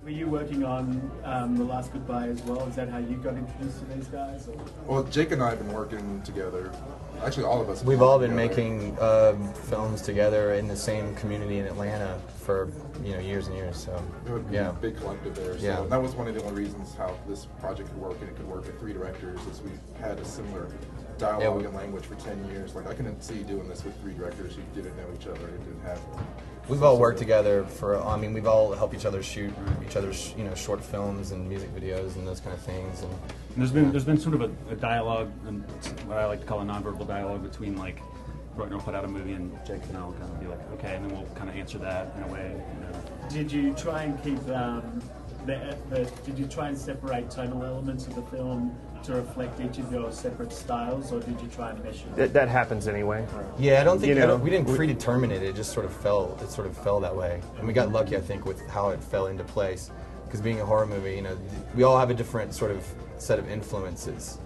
Were you working on The Last Goodbye as well? Is that how you got introduced to these guys? Or? Well, Jake and I have been working together. Actually, all of us. We've all been making films together in the same community in Atlanta for years and years. So yeah, big collective there. So yeah, that was one of the only reasons how this project could work, and it could work with 3 directors, is we had a similar dialogue and language for 10 years. Like I couldn't see doing this with 3 directors who didn't know each other and didn't have. We've all worked together for. I mean, we've all helped each other shoot each other's short films and music videos and those kind of things. And there's been sort of a dialogue, and what I like to call a nonverbal dialogue between like Roitner will put out a movie and Jake and I will kind of be like, okay, and then we'll kind of answer that in a way. Did you try and keep did you try and separate tonal elements of the film to reflect each of your separate styles, or did you try and mesh it? That happens anyway. Yeah, I don't think we didn't predetermine it. It just sort of fell. It sort of fell that way, and we got lucky, I think, with how it fell into place. Because being a horror movie, we all have a different sort of set of influences.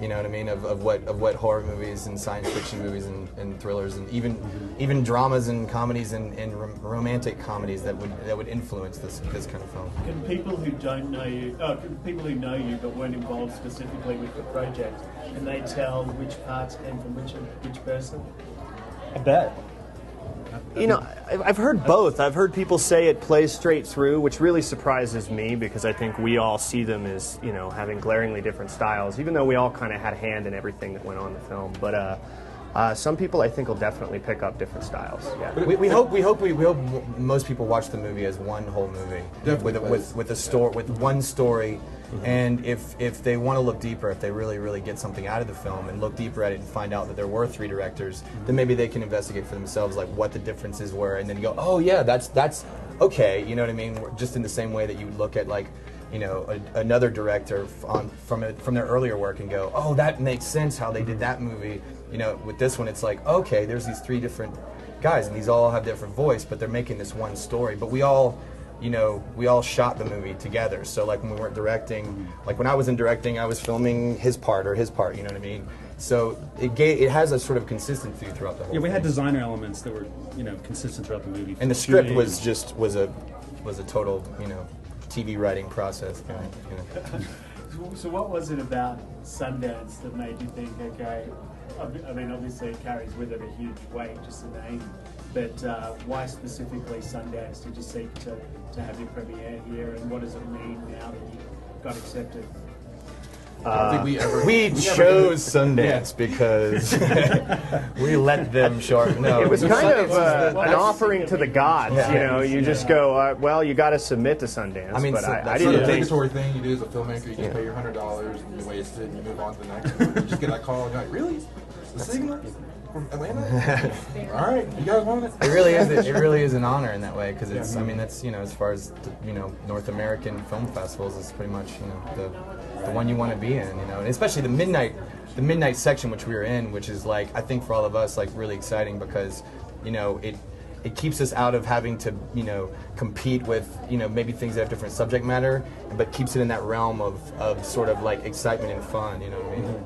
You know what I mean? Of what horror movies and science fiction movies and thrillers and even dramas and comedies and romantic comedies that would influence this kind of film. Can people who don't know you, people who know you but weren't involved specifically with the project, can they tell which parts came from which person? I bet. I've heard both. I've heard people say it plays straight through, which really surprises me because I think we all see them as, having glaringly different styles, even though we all kind of had a hand in everything that went on in the film. But some people, I think, will definitely pick up different styles. Yeah. We hope most people watch the movie as one whole movie with one story. And if they want to look deeper, if they really get something out of the film and look deeper at it and find out that there were 3 directors, then maybe they can investigate for themselves like what the differences were, and then go, oh yeah, that's okay. You know what I mean? Just in the same way that you would look at like another director from their earlier work and go, oh, that makes sense how they did that movie. With this one, it's like, okay, there's these 3 different guys, and these all have different voice, but they're making this one story. But we all shot the movie together. So like when we weren't directing, like when I wasn't directing, I was filming his part, you know what I mean? So it has a sort of consistency throughout the whole thing. We had designer elements that were, consistent throughout the movie. And the script was a total, TV writing process. So what was it about Sundance that made you think, okay, I mean, obviously it carries with it a huge weight, just the name, but why specifically Sundance did you seek to have your premiere here, and what does it mean now that you got accepted? I don't think we chose Sundance because we let them short. No, it was kind of an offering to the gods. Yeah. You just go, well, you got to submit to Sundance. I mean, but I didn't. It's a mandatory thing you do as a filmmaker. You just pay your $100 and you waste it, and you move on to the next one. You just get that call and you're like, really? The signal from Atlanta? All right, you guys want it? It really is. It really is an honor in that way because it's. I mean, that's as far as North American film festivals, it's pretty much the one you want to be in. And especially the midnight section which we were in, which is like I think for all of us like really exciting because it keeps us out of having to compete with maybe things that have different subject matter, but keeps it in that realm of sort of like excitement and fun. You know what I mean?